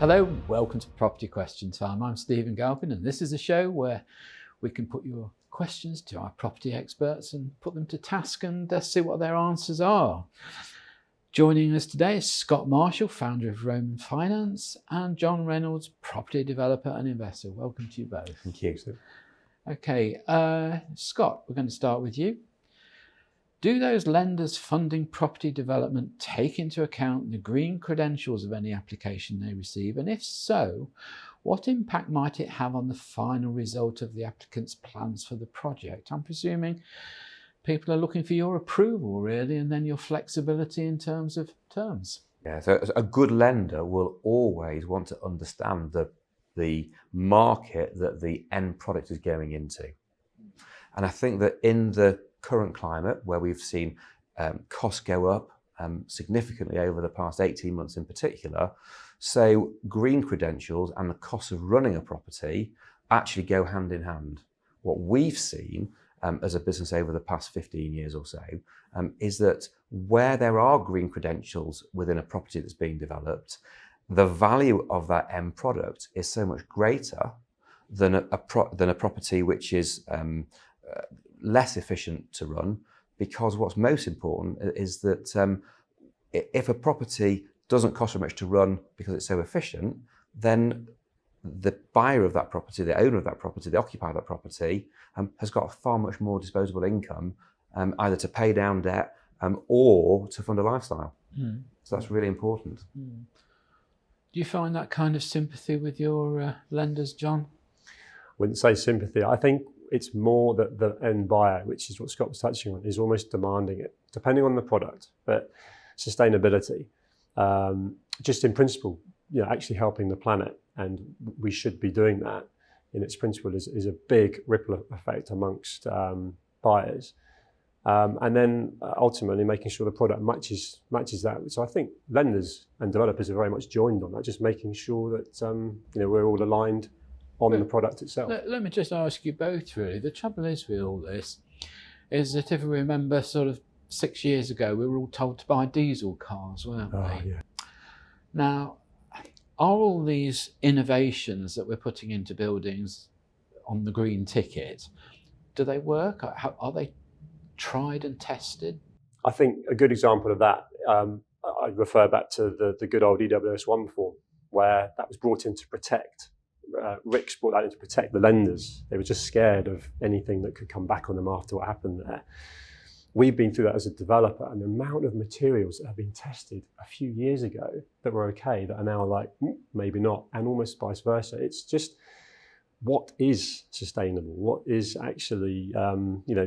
Hello, welcome to Property Question Time. I'm Stephen Galpin, and this is a show where we can put your questions to our property experts and put them to task and see what their answers are. Joining us today is Scott Marshall, founder of Roma Finance, and John Reynolds, property developer and investor. Welcome to you both. Thank you. Okay, Scott, we're going to start with you. Do those lenders funding property development take into account the green credentials of any application they receive? And if so, what impact might it have on the final result of the applicant's plans for the project? I'm presuming people are looking for your approval, really, and then your flexibility in terms of terms. Yeah, so a good lender will always want to understand the market that the end product is going into. And I think that in the current climate, where we've seen costs go up significantly over the past 18 months in particular, so green credentials and the cost of running a property actually go hand in hand. What we've seen as a business over the past 15 years or so is that where there are green credentials within a property that's being developed, the value of that end product is so much greater than a property which is less efficient to run, because what's most important is that if a property doesn't cost so much to run because it's so efficient, then the buyer of that property, the owner of that property, the occupier of that property has got far much more disposable income, either to pay down debt or to fund a lifestyle. So that's really important. Do you find that kind of sympathy with your lenders, John? I wouldn't say sympathy. I think it's more that the end buyer, which is what Scott was touching on, is almost demanding it, depending on the product. But sustainability, just in principle, actually helping the planet, and we should be doing that in its principle, is a big ripple effect amongst buyers. And then ultimately making sure the product matches that. So I think lenders and developers are very much joined on that, just making sure that we're all aligned on the product itself. Let me just ask you both, really. The trouble is with all this is that if we remember sort of 6 years ago, we were all told to buy diesel cars, weren't we? Yeah. Now, are all these innovations that we're putting into buildings on the green ticket, do they work? Are they tried and tested? I think a good example of that, I refer back to the good old EWS1 form, where that was brought in to protect. RICS brought that in to protect the lenders. They were just scared of anything that could come back on them after what happened there. We've been through that as a developer, and the amount of materials that have been tested a few years ago that were okay, that are now like, maybe not, and almost vice versa. It's just, what is sustainable? What is actually,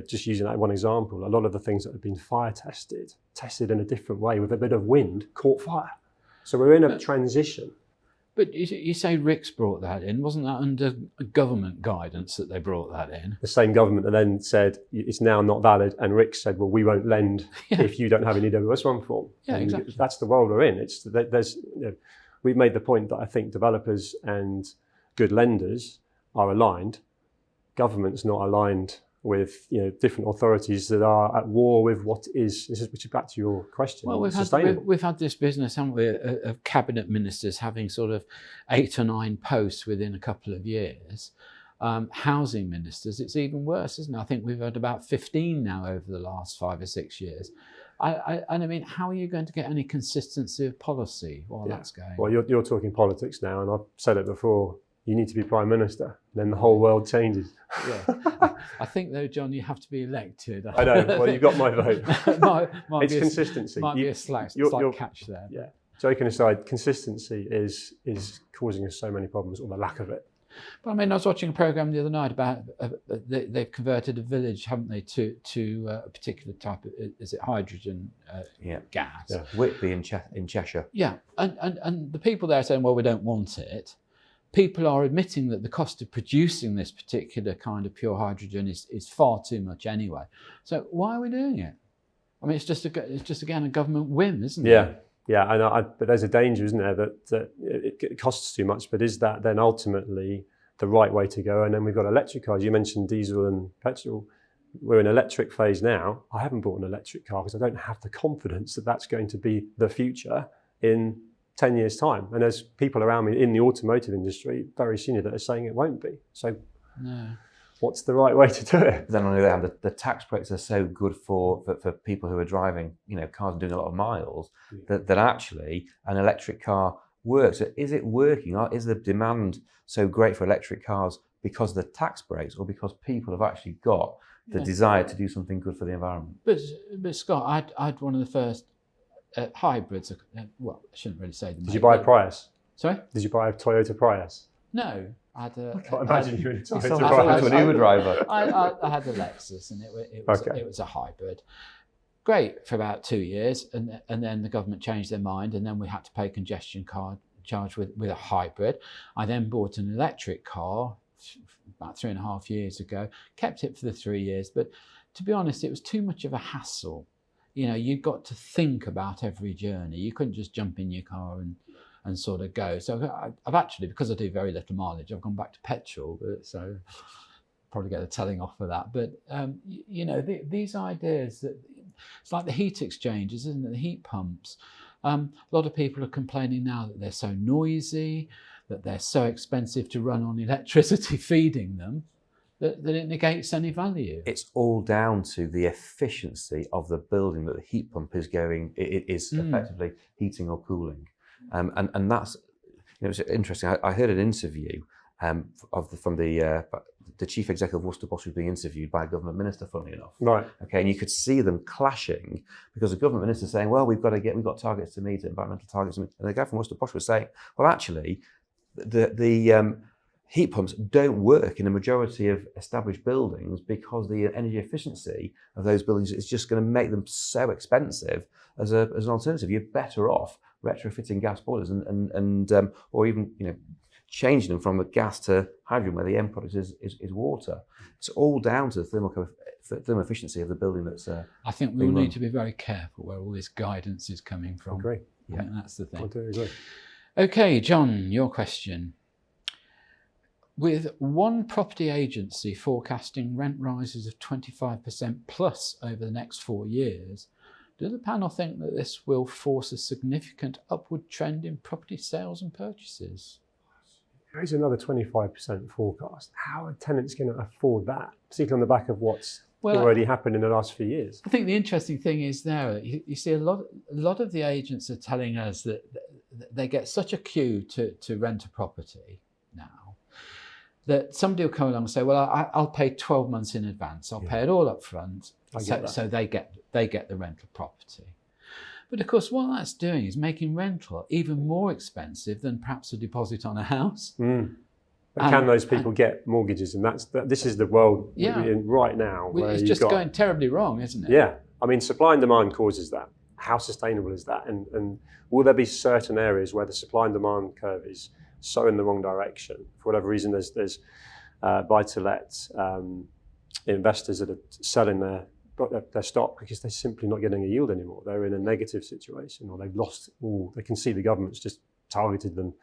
just using that one example, a lot of the things that have been fire tested in a different way with a bit of wind, caught fire. So we're in a transition. But you say RICS brought that in. Wasn't that under government guidance that they brought that in? The same government that then said it's now not valid, and RICS said, well, we won't lend if you don't have an EWS1 form. Yeah, and exactly. That's the world we're in. We've made the point that I think developers and good lenders are aligned. Government's not aligned with different authorities that are at war with what is. Which is back to your question. Well, we've had this business, haven't we, of cabinet ministers having sort of 8 or 9 posts within a couple of years. Housing ministers, it's even worse, isn't it? I think we've had about 15 now over the last 5 or 6 years. And I mean, how are you going to get any consistency of policy while that's going? Well, you're talking politics now, and I've said it before. You need to be Prime Minister, then the whole world changes. Yeah. I think, though, John, you have to be elected. I know. Well, you've got my vote. It's consistency. Might be a slight catch there. Yeah. Joking aside, consistency is causing us so many problems, or the lack of it. But I mean, I was watching a programme the other night about they've converted a village, haven't they, to a particular type of, is it hydrogen gas? Yeah. Whitby in Cheshire. Yeah, and the people there are saying, well, we don't want it. People are admitting that the cost of producing this particular kind of pure hydrogen is far too much anyway. So why are we doing it? I mean, it's just again a government whim, isn't it? Yeah. But there's a danger, isn't there, that it costs too much. But is that then ultimately the right way to go? And then we've got electric cars. You mentioned diesel and petrol. We're in electric phase now. I haven't bought an electric car because I don't have the confidence that that's going to be the future in 10 years' time. And there's people around me in the automotive industry, very senior, that are saying it won't be. So what's the right way to do it? Then on the other hand, the tax breaks are so good for people who are driving, cars and doing a lot of miles, that actually an electric car works. So is it working? Or is the demand so great for electric cars because of the tax breaks, or because people have actually got the desire to do something good for the environment? But Scott, I'd one of the first hybrids. Well, I shouldn't really say them. Did you buy a Prius? Sorry? Did you buy a Toyota Prius? No. I can't imagine you in a Toyota Prius. An Uber driver. I had a Lexus, and it was a hybrid. Great for about 2 years, and then the government changed their mind, and then we had to pay congestion charge with a hybrid. I then bought an electric car about 3.5 years ago, kept it for the 3 years, but to be honest, it was too much of a hassle. You got to think about every journey. You couldn't just jump in your car and sort of go. So I've actually, because I do very little mileage, I've gone back to petrol, so probably get a telling off for that. But these ideas, that it's like the heat exchangers, isn't it? The heat pumps. A lot of people are complaining now that they're so noisy, that they're so expensive to run on electricity feeding them, that it negates any value. It's all down to the efficiency of the building that the heat pump is effectively heating or cooling. And that's, it's interesting. I heard an interview from the chief executive of Worcester Bosch was being interviewed by a government minister, funnily enough. Right. Okay, and you could see them clashing, because the government minister saying, well, we've got targets to meet, environmental targets to meet. And the guy from Worcester Bosch was saying, well, actually, the heat pumps don't work in a majority of established buildings because the energy efficiency of those buildings is just going to make them so expensive as an alternative. You're better off retrofitting gas boilers and or even changing them from a gas to hydrogen, where the end product is water. It's all down to the thermal efficiency of the building that's. I think we will need to be very careful where all this guidance is coming from. I agree. I think that's the thing. I do agree. Okay, John, your question. With one property agency forecasting rent rises of 25% plus over the next 4 years, do the panel think that this will force a significant upward trend in property sales and purchases? There is another 25% forecast. How are tenants going to afford that, particularly on the back of what's already happened in the last few years? I think the interesting thing is there, you see a lot of the agents are telling us that they get such a queue to rent a property now, that somebody will come along and say, well, I'll pay 12 months in advance. I'll pay it all up front. So they get the rental property. But of course, what that's doing is making rental even more expensive than perhaps a deposit on a house. But can those people get mortgages? And this is the world we're in right now. Where it's just going terribly wrong, isn't it? Yeah. I mean, supply and demand causes that. How sustainable is that? And will there be certain areas where the supply and demand curve is so in the wrong direction? For whatever reason, there's buy-to-let investors that are selling their stock because they're simply not getting a yield anymore. They're in a negative situation, or they've lost all. They can see the government's just targeted them.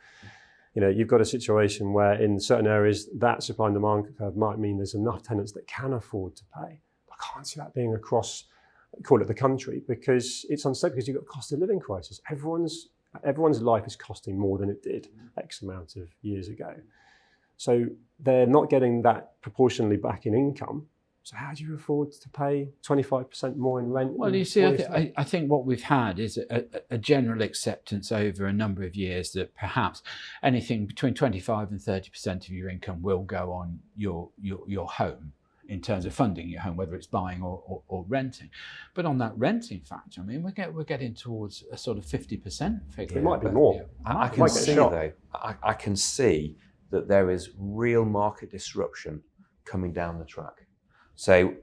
You've got a situation where in certain areas that supply and demand curve might mean there's enough tenants that can afford to pay. I can't see that being across, call it the country, because it's unsafe, because you've got a cost of living crisis. Everyone's life is costing more than it did X amount of years ago. So they're not getting that proportionally back in income. So how do you afford to pay 25% more in rent? Well, you see, I think what we've had is a general acceptance over a number of years that perhaps anything between 25 and 30% of your income will go on your home in terms of funding your home, whether it's buying or renting. But on that renting factor, I mean, we're getting towards a sort of 50% figure. It might be more. I can see, though, I can see that there is real market disruption coming down the track. So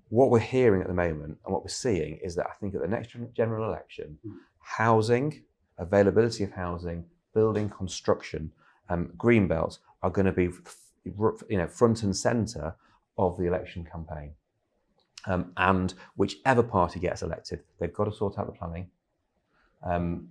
what we're hearing at the moment and what we're seeing is that I think at the next general election, housing, availability of housing, building construction, green belts are going to be front and centre of the election campaign. And whichever party gets elected, they've got to sort out the planning,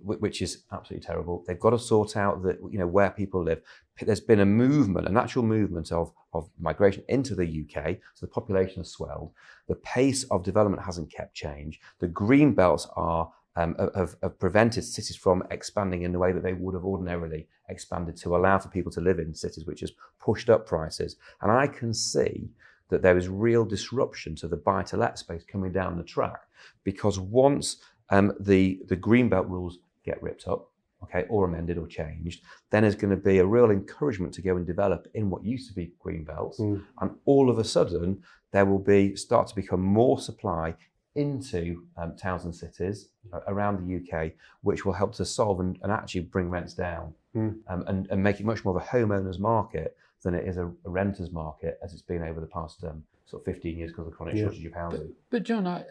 which is absolutely terrible. They've got to sort out where people live. There's been a natural movement of migration into the UK, so the population has swelled. The pace of development hasn't kept change. The green belts are have prevented cities from expanding in the way that they would have ordinarily expanded to allow for people to live in cities, which has pushed up prices. And I can see that there is real disruption to the buy-to-let space coming down the track, because once the greenbelt rules get ripped up, okay, or amended or changed, then there's going to be a real encouragement to go and develop in what used to be greenbelts, and all of a sudden there will start to become more supply into towns and cities around the UK, which will help to solve and actually bring rents down, and make it much more of a homeowners market than it is a renter's market, as it's been over the past sort of 15 years because of the chronic shortage of housing. But John, I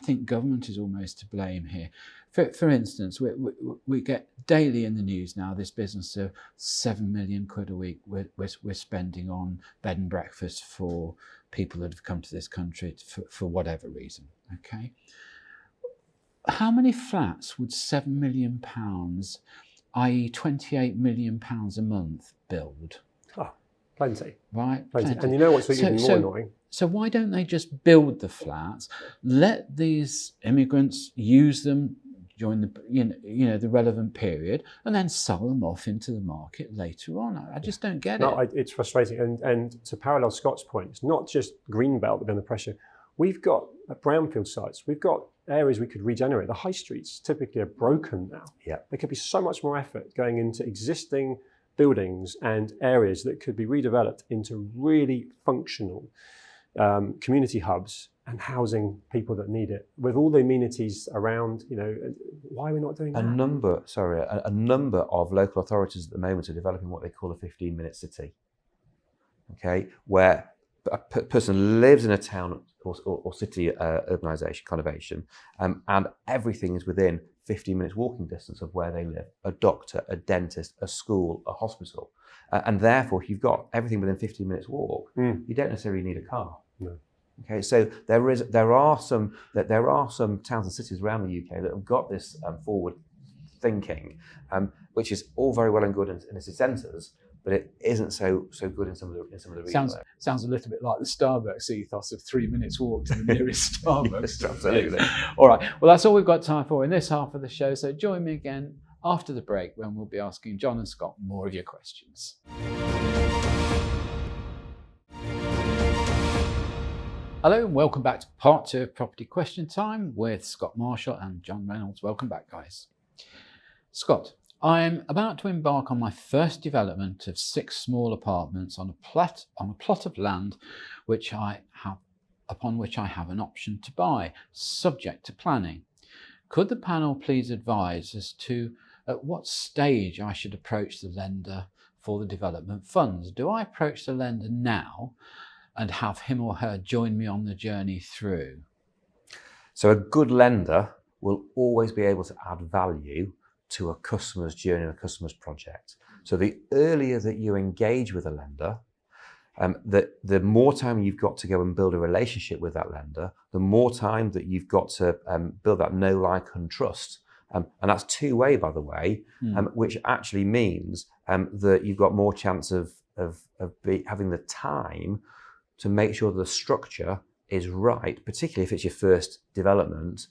think government is almost to blame here. For instance, we get daily in the news now this business of £7 million a week we're spending on bed and breakfast for people that have come to this country for whatever reason. Okay, how many flats would £7 million, i.e. £28 million a month, build? Oh, plenty. Right, plenty. And you know what's even more annoying? So why don't they just build the flats, let these immigrants use them during the the relevant period, and then sell them off into the market later on? I just don't get it. It's frustrating. And to parallel Scott's point, it's not just greenbelt that are under pressure. We've got brownfield sites. We've got areas we could regenerate. The high streets typically are broken now. Yeah. There could be so much more effort going into existing buildings and areas that could be redeveloped into really functional community hubs and housing people that need it, with all the amenities around. Why are we not doing that? A number of local authorities at the moment are developing what they call a 15-minute city. Okay, where a person lives in a town or city urbanisation conurbation, and everything is within 15 minutes walking distance of where they live. A doctor, a dentist, a school, a hospital. And therefore, if you've got everything within 15 minutes walk, you don't necessarily need a car. No. Okay, so there are some towns and cities around the UK that have got this forward thinking, which is all very well and good in its centres, but it isn't so good in some of the regions. Sounds a little bit like the Starbucks ethos of 3 minutes walk to the nearest Starbucks. Yes, absolutely. All right. Well, that's all we've got time for in this half of the show. So join me again after the break when we'll be asking John and Scott more of your questions. Hello and welcome back to part 2 of Property Question Time with Scott Marshall and John Reynolds. Welcome back, guys. Scott, I'm about to embark on my first development of 6 small apartments on a plot of land upon which I have an option to buy, subject to planning. Could the panel please advise as to at what stage I should approach the lender for the development funds? Do I approach the lender now and have him or her join me on the journey through? So a good lender will always be able to add value to a customer's journey and a customer's project. So the earlier that you engage with a lender, the more time you've got to go and build a relationship with that lender, the more time that you've got to build that know, like, and trust. And that's two-way, by the way, which actually means that you've got more chance of having the time to make sure the structure is right, particularly if it's your first development,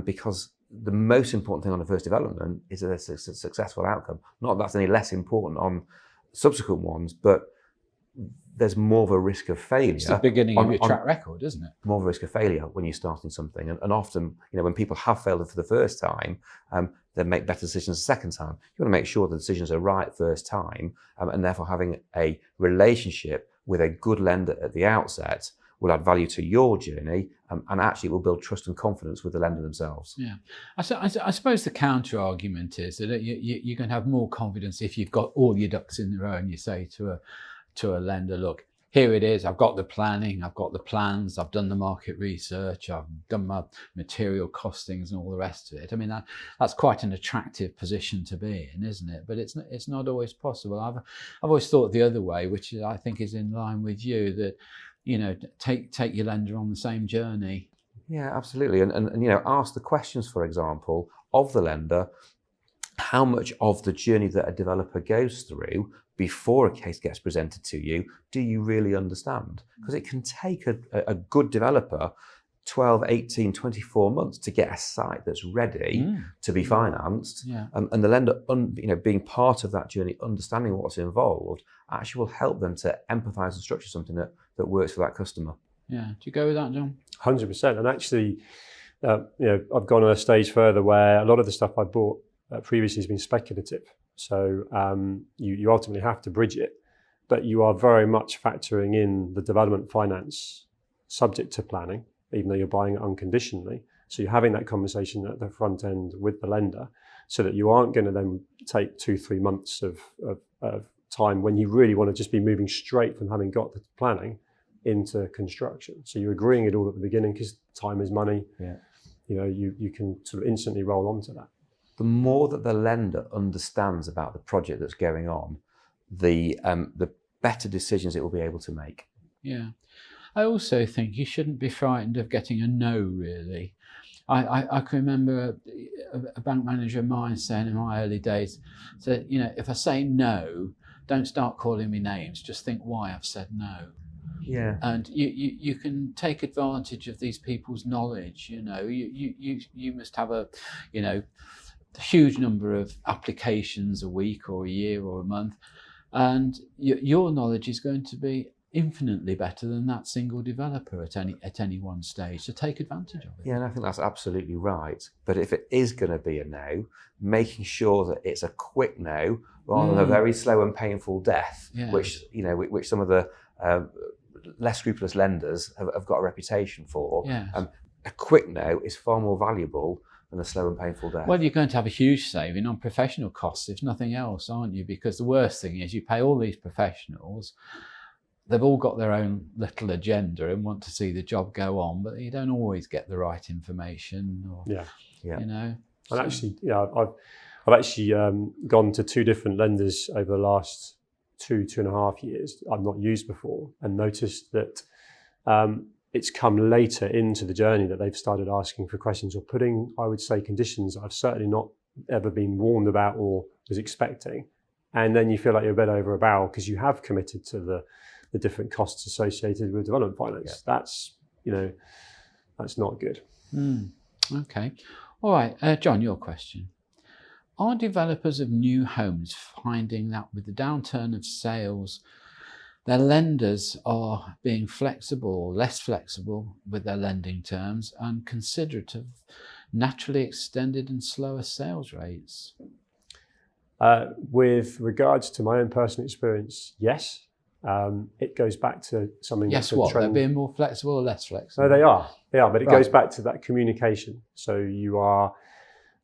because the most important thing on the first development is a successful outcome. Not that that's any less important on subsequent ones, but there's more of a risk of failure. It's the beginning of your track record, isn't it? More of a risk of failure when you're starting something. And often, when people have failed for the first time, they make better decisions the second time. You want to make sure the decisions are right first time, and therefore having a relationship with a good lender at the outset will add value to your journey, and actually it will build trust and confidence with the lender themselves. Yeah, I suppose the counter argument is that you can have more confidence if you've got all your ducks in a row and you say to a lender, look, here it is, I've got the planning, I've got the plans, I've done the market research, I've done my material costings and all the rest of it. I mean, that's quite an attractive position to be in, isn't it? But it's not always possible. I've always thought the other way, which I think is in line with you, that take your lender on the same journey. Yeah, absolutely. And ask the questions, for example, of the lender. How much of the journey that a developer goes through before a case gets presented to you do you really understand? Because it can take a good developer 12, 18, 24 months to get a site that's ready to be financed. Yeah. And the lender, being part of that journey, understanding what's involved, actually will help them to empathise and structure something that works for that customer. Yeah. Do you go with that, John? 100%. And actually, I've gone a stage further where a lot of the stuff I bought previously has been speculative. So you ultimately have to bridge it, but you are very much factoring in the development finance subject to planning, even though you're buying it unconditionally. So you're having that conversation at the front end with the lender so that you aren't going to then take 2-3 months of time when you really want to just be moving straight from having got the planning into construction. So you're agreeing it all at the beginning because time is money. Yeah. You can sort of instantly roll onto that. The more that the lender understands about the project that's going on, the better decisions it will be able to make. Yeah. I also think you shouldn't be frightened of getting a no, really. I can remember a bank manager of mine saying in my early days, said, if I say no, don't start calling me names, just think why I've said no. Yeah. And you can take advantage of these people's knowledge. You must have a huge number of applications a week or a year or a month, and your knowledge is going to be infinitely better than that single developer at any one stage. So take advantage of it. Yeah, and I think that's absolutely right. But if it is going to be a no, making sure that it's a quick no rather than a very slow and painful death, which some of the less scrupulous lenders have got a reputation for. A quick no is far more valuable than a slow and painful death. Well, you're going to have a huge saving on professional costs, if nothing else, aren't you? Because the worst thing is you pay all these professionals, they've all got their own little agenda and want to see the job go on, but you don't always get the right information. And actually, I've actually gone to 2 different lenders over the last 2.5 years I've not used before, and noticed that it's come later into the journey that they've started asking for questions or putting, I would say, conditions I've certainly not ever been warned about or was expecting. And then you feel like you're a bit over a barrel because you have committed to the different costs associated with development finance. Yeah. That's not good. Okay. All right, John, your question. Are developers of new homes finding that with the downturn of sales, their lenders are being flexible or less flexible with their lending terms and considerate of naturally extended and slower sales rates? With regards to my own personal experience, yes. It goes back to something. Yes, what? They're being more flexible or less flexible? No, they are, but it goes back to that communication. So you are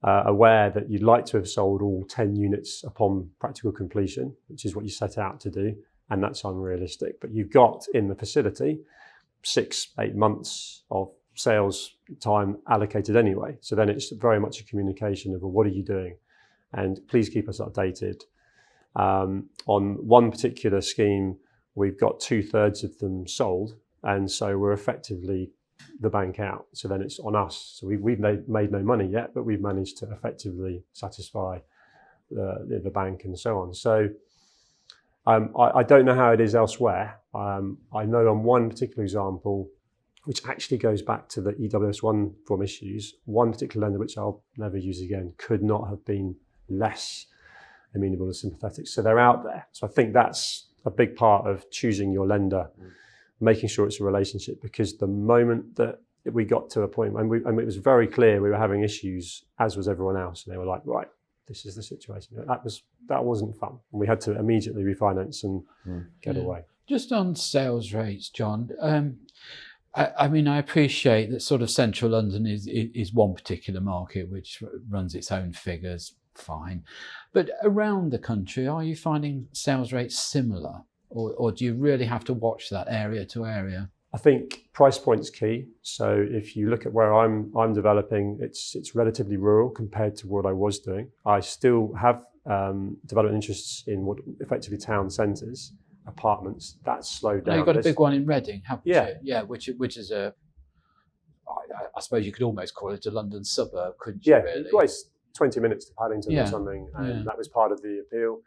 aware that you'd like to have sold all 10 units upon practical completion, which is what you set out to do, and that's unrealistic. But you've got in the facility 6-8 months of sales time allocated anyway. So then it's very much a communication of, well, what are you doing? And please keep us updated. On one particular scheme, we've got 2/3 of them sold, and so we're effectively the bank out. So then it's on us. So we've made no money yet, but we've managed to effectively satisfy the bank and so on. So I don't know how it is elsewhere. I know on one particular example, which actually goes back to the EWS1 form issues, one particular lender, which I'll never use again, could not have been less amenable and sympathetic. So they're out there. So I think that's a big part of choosing your lender, making sure it's a relationship, because the moment that we got to a point, and it was very clear we were having issues, as was everyone else, and they were like, right, this is the situation. That wasn't fun. And we had to immediately refinance and get away. Just on sales rates, John, I mean, I appreciate that sort of central London is one particular market which runs its own figures, fine. But around the country, are you finding sales rates similar? Or do you really have to watch that area to area? I think price point's key. So if you look at where I'm developing, it's relatively rural compared to what I was doing. I still have development interests in what effectively town centres, apartments. That's slowed down. You've got a big one in Reading, haven't you? Yeah, which is I suppose you could almost call it a London suburb, couldn't you? Yeah, really? Well, it's 20 minutes to Paddington or something, and that was part of the appeal.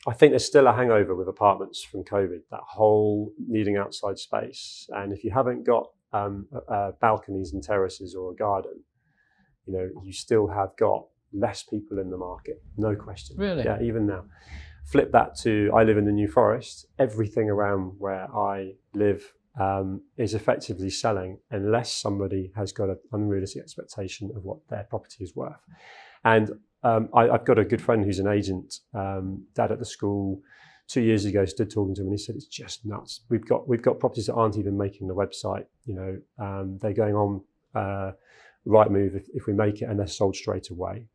I think there's still a hangover with apartments from COVID, that whole needing outside space. And if you haven't got balconies and terraces or a garden, you still have got less people in the market, no question. Really? Yeah, even now. Flip that to, I live in the New Forest. Everything around where I live is effectively selling unless somebody has got an unrealistic expectation of what their property is worth. And I've got a good friend who's an agent, dad at the school. 2 years ago, stood talking to him and he said, it's just nuts. We've got properties that aren't even making the website. They're going on Rightmove if we make it, and they're sold straight away.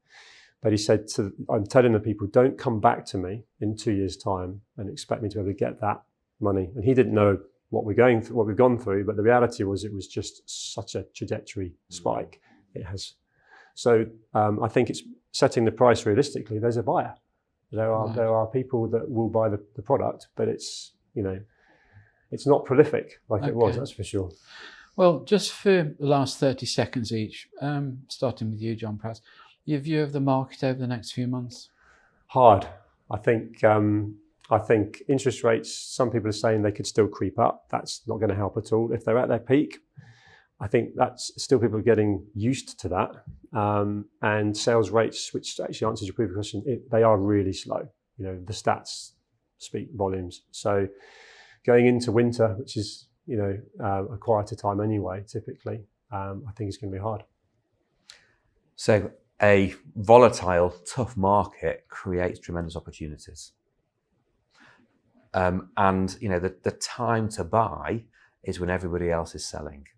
But he said, I'm telling the people, don't come back to me in 2 years' time and expect me to be able to get that money. And he didn't know what we've gone through, but the reality was it was just such a trajectory spike it has. So I think it's setting the price realistically. There's a buyer. There are people that will buy the product, but it's not prolific like it was, that's for sure. Well, just for the last 30 seconds each, starting with you, John, perhaps, your view of the market over the next few months? Hard. I think interest rates, some people are saying they could still creep up. That's not going to help at all. If they're at their peak, I think that's still people are getting used to that. And sales rates, which actually answers your previous question, they are really slow. The stats speak volumes. So going into winter, which is a quieter time anyway, typically, I think it's going to be hard. So a volatile, tough market creates tremendous opportunities. And the time to buy is when everybody else is selling.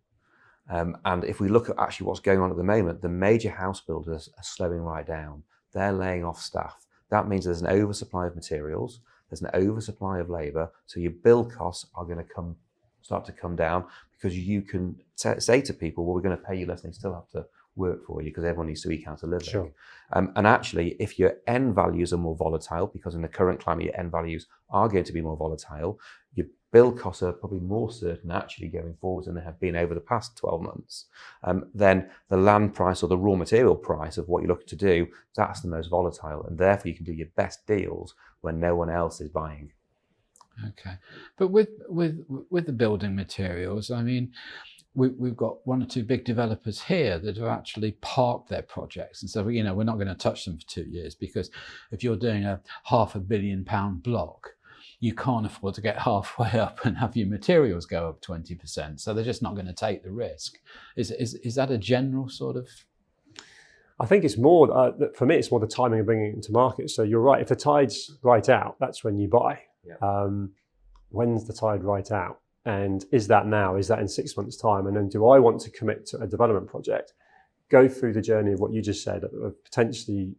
And if we look at actually what's going on at the moment, the major house builders are slowing right down. They're laying off staff. That means there's an oversupply of materials, there's an oversupply of labour, so your build costs are going to start to come down, because you can say to people, well, we're going to pay you less, and they still have to work for you because everyone needs to eke out a living. Sure. And actually, if your end values are more volatile, because in the current climate, your end values are going to be more volatile, your build costs are probably more certain actually going forward than they have been over the past 12 months, then the land price or the raw material price of what you're looking to do, that's the most volatile. And therefore, you can do your best deals when no one else is buying. Okay. But with the building materials, I mean, we've got one or two big developers here that have actually parked their projects and said, we're not going to touch them for 2 years, because if you're doing a £500 million block, you can't afford to get halfway up and have your materials go up 20%. So they're just not going to take the risk. Is that a general sort of? I think it's more, for me, it's more the timing of bringing it into market. So you're right, if the tide's right out, that's when you buy. Yeah. When's the tide right out? And is that now? Is that in 6 months' time? And then do I want to commit to a development project? Go through the journey of what you just said, of potentially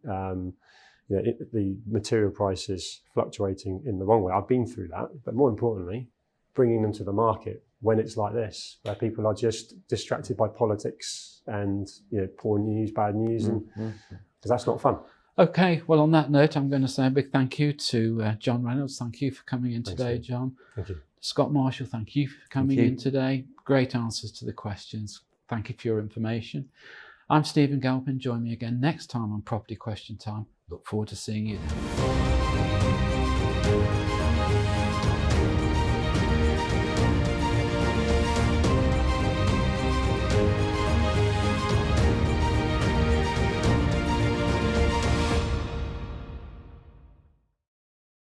the material prices fluctuating in the wrong way. I've been through that, but more importantly, bringing them to the market when it's like this, where people are just distracted by politics and poor news, bad news, and because that's not fun. Okay, well, on that note, I'm going to say a big thank you to John Reynolds. Thank you for coming in today, Thanks, John. Thank you. Scott Marshall, thank you for coming in today. Great answers to the questions. Thank you for your information. I'm Stephen Galpin. Join me again next time on Property Question Time. Look forward to seeing you then.